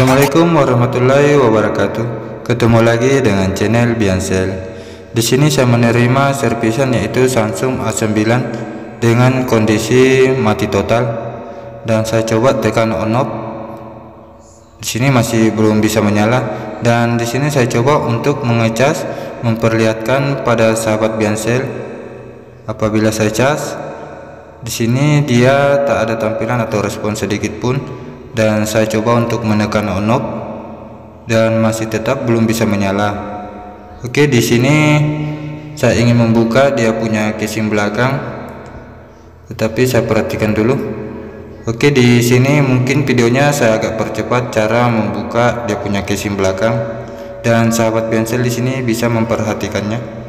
Assalamualaikum warahmatullahi wabarakatuh. Ketemu lagi dengan channel Biansel. Di sini saya menerima servisan yaitu Samsung A9 dengan kondisi mati total, dan saya coba tekan on off. Di sini masih belum bisa menyala, dan di sini saya coba untuk mengecas, memperlihatkan pada sahabat Biansel apabila saya cas. Di sini dia tak ada tampilan atau respon sedikit pun. Dan saya coba untuk menekan on off dan masih tetap belum bisa menyala. Oke, di sini saya ingin membuka dia punya casing belakang, tetapi saya perhatikan dulu. Oke, di sini mungkin videonya saya agak percepat cara membuka dia punya casing belakang, dan sahabat Biansel di sini bisa memperhatikannya.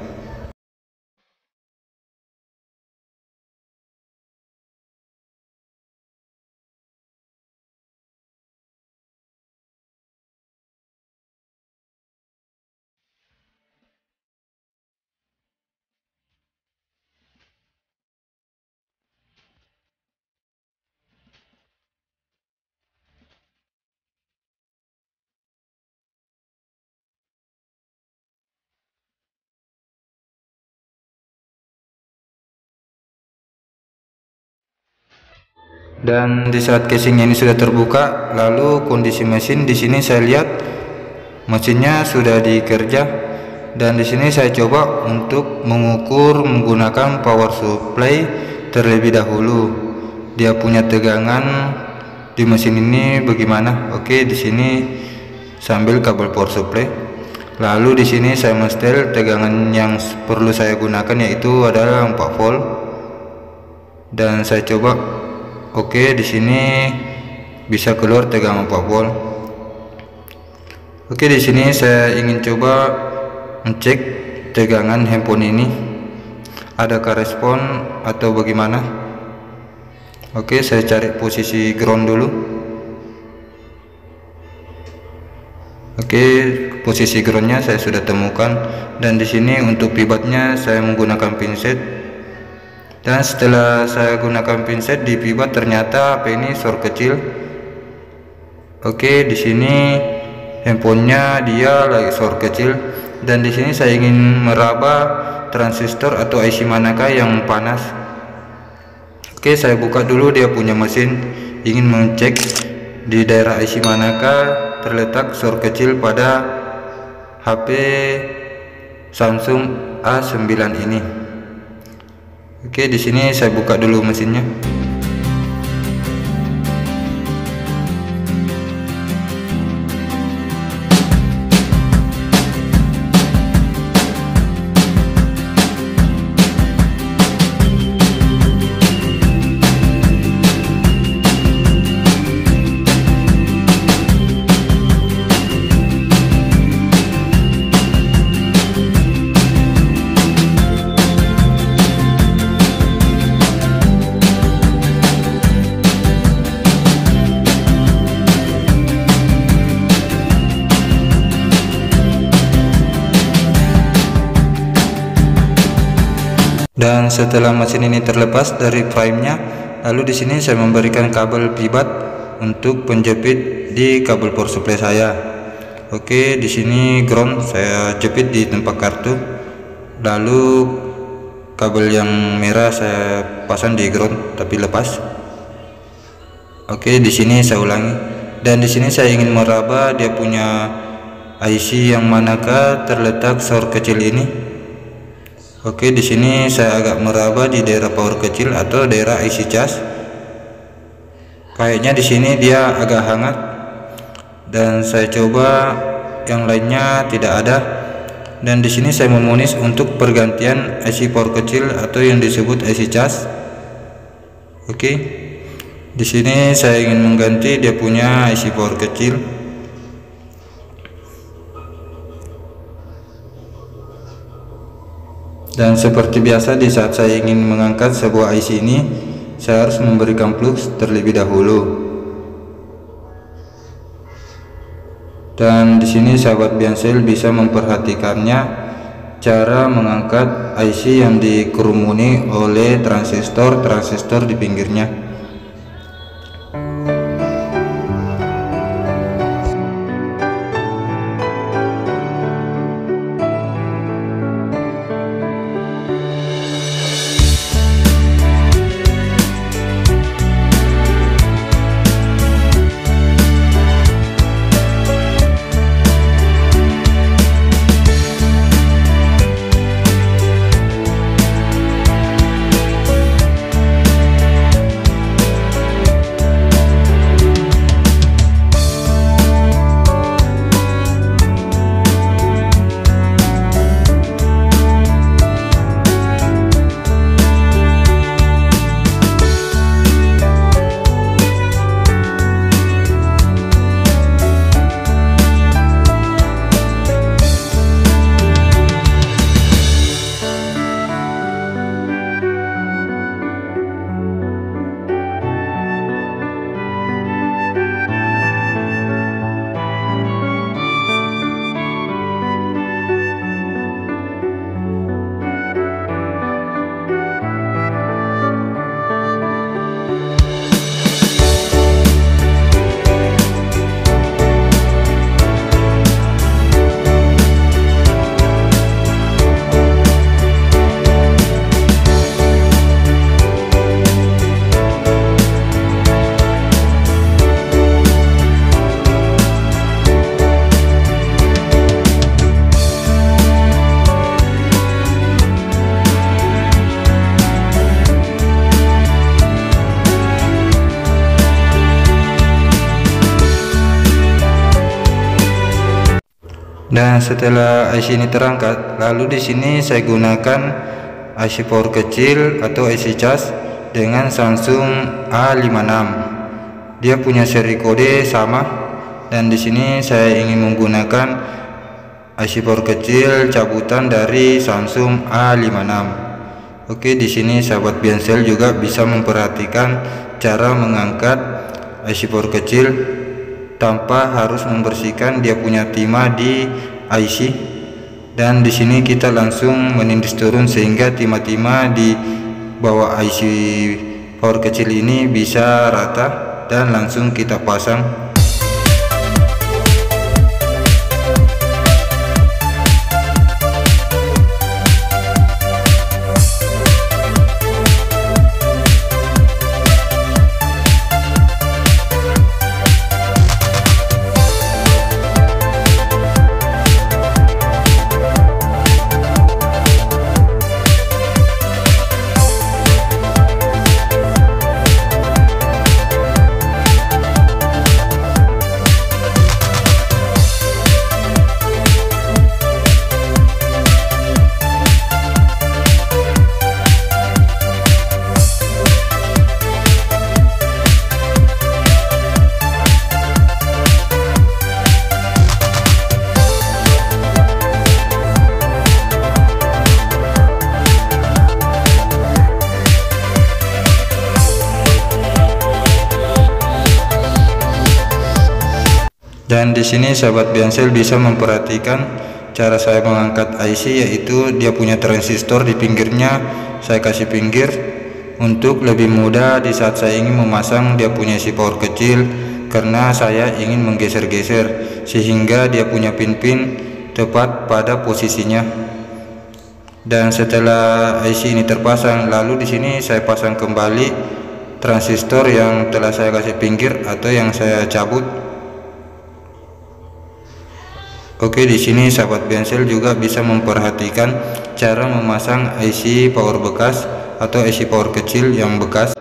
Dan di saat casing ini sudah terbuka, lalu kondisi mesin di sini saya lihat mesinnya sudah dikerja, dan di sini saya coba untuk mengukur menggunakan power supply terlebih dahulu. Dia punya tegangan di mesin ini bagaimana? Oke, di sini sambil kabel power supply. Lalu di sini saya setel tegangan yang perlu saya gunakan yaitu adalah 4 volt. Dan saya coba. Oke, di sini bisa keluar tegangan 4 volt. Oke, di sini saya ingin coba ngecek tegangan handphone ini, adakah respon atau bagaimana. Oke, saya cari posisi ground dulu. Oke, posisi groundnya saya sudah temukan, dan di sini untuk pibatnya saya menggunakan pinset. Dan setelah saya gunakan pinset di pibat, ternyata HP ini short kecil. Oke, di sini handphonenya dia lagi short kecil, dan di sini saya ingin meraba transistor atau IC manakah yang panas. Oke, saya buka dulu dia punya mesin, ingin mengecek di daerah IC manakah terletak short kecil pada HP Samsung A9 ini. Oke, di sini saya buka dulu mesinnya. Dan setelah mesin ini terlepas dari frame-nya, lalu di sini saya memberikan kabel pibat untuk penjepit di kabel power supply saya. Oke, di sini ground saya jepit di tempat kartu, lalu kabel yang merah saya pasang di ground tapi lepas. Oke, di sini saya ulangi, dan di sini saya ingin meraba dia punya IC yang manakah terletak short kecil ini. Oke, di sini saya agak meraba di daerah power kecil atau daerah IC cas. Kayaknya di sini dia agak hangat, dan saya coba yang lainnya tidak ada. Dan di sini saya memonis untuk pergantian IC power kecil atau yang disebut IC cas. Oke, di sini saya ingin mengganti dia punya IC power kecil. Dan seperti biasa, di saat saya ingin mengangkat sebuah IC ini, saya harus memberikan flux terlebih dahulu. Dan di sini sahabat Biansel bisa memperhatikannya, cara mengangkat IC yang dikerumuni oleh transistor di pinggirnya. Dan setelah IC ini terangkat, lalu di sini saya gunakan IC power kecil atau IC cas dengan Samsung A56. Dia punya seri kode sama, dan di sini saya ingin menggunakan IC power kecil cabutan dari Samsung A56. Oke, di sini sahabat Biansel juga bisa memperhatikan cara mengangkat IC power kecil tanpa harus membersihkan dia punya timah di IC. Dan di sini kita langsung menindis turun sehingga timah-timah di bawah IC power kecil ini bisa rata, dan langsung kita pasang. Dan di sini sahabat Biansel bisa memperhatikan cara saya mengangkat IC, yaitu dia punya transistor di pinggirnya saya kasih pinggir untuk lebih mudah di saat saya ingin memasang dia punya IC power kecil, karena saya ingin menggeser-geser sehingga dia punya pin-pin tepat pada posisinya. Dan setelah IC ini terpasang, lalu di sini saya pasang kembali transistor yang telah saya kasih pinggir atau yang saya cabut. Oke, di sini sahabat Biansel juga bisa memperhatikan cara memasang IC power bekas atau IC power kecil yang bekas.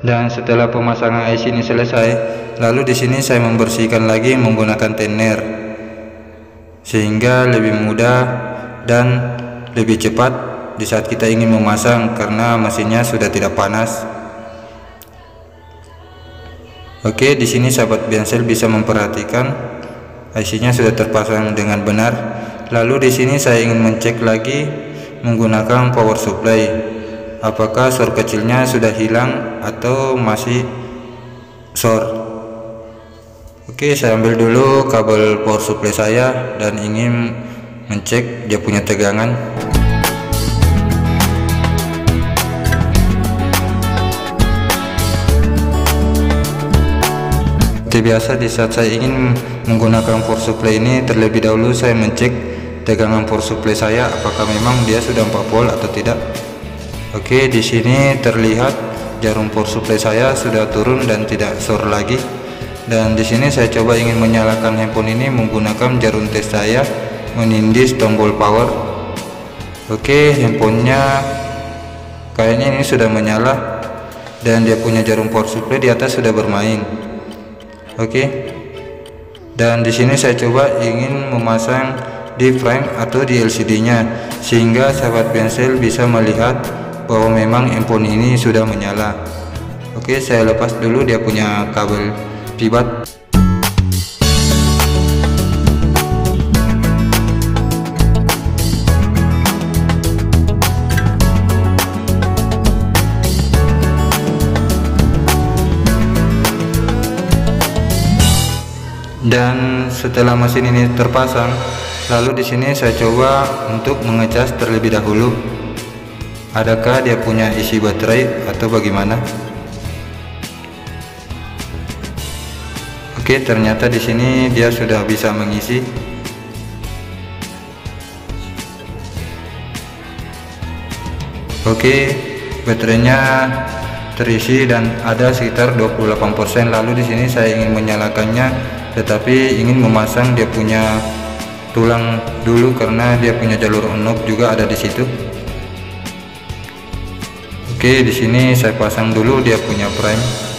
Dan setelah pemasangan IC ini selesai, lalu di sini saya membersihkan lagi menggunakan tenner sehingga lebih mudah dan lebih cepat di saat kita ingin memasang, karena mesinnya sudah tidak panas. Oke, di sini sahabat Biansel bisa memperhatikan IC-nya sudah terpasang dengan benar. Lalu di sini saya ingin mencek lagi menggunakan power supply, apakah short kecilnya sudah hilang atau masih short. Oke, saya ambil dulu kabel power supply saya dan ingin mencek dia punya tegangan. Seperti biasa, di saat saya ingin menggunakan power supply ini, terlebih dahulu saya mencek tegangan power supply saya apakah memang dia sudah 4 volt atau tidak. Oke, di sini terlihat jarum power supply saya sudah turun dan tidak short lagi. Dan di sini saya coba ingin menyalakan handphone ini menggunakan jarum tes saya menindis tombol power. Oke, handphonenya kayaknya ini sudah menyala dan dia punya jarum power supply di atas sudah bermain. Oke, dan di sini saya coba ingin memasang di frame atau di LCD-nya sehingga sahabat Biansel bisa melihat bahwa memang handphone ini sudah menyala. Oke, saya lepas dulu dia punya kabel pibat. Dan setelah mesin ini terpasang, Lalu di sini saya coba untuk mengecas terlebih dahulu. Adakah dia punya isi baterai atau bagaimana? Oke, ternyata di sini dia sudah bisa mengisi. Oke, baterainya terisi dan ada sekitar 28%. Lalu di sini saya ingin menyalakannya, tetapi ingin memasang dia punya tulang dulu karena dia punya jalur on-off juga ada di situ. Oke, di sini saya pasang dulu dia punya prime.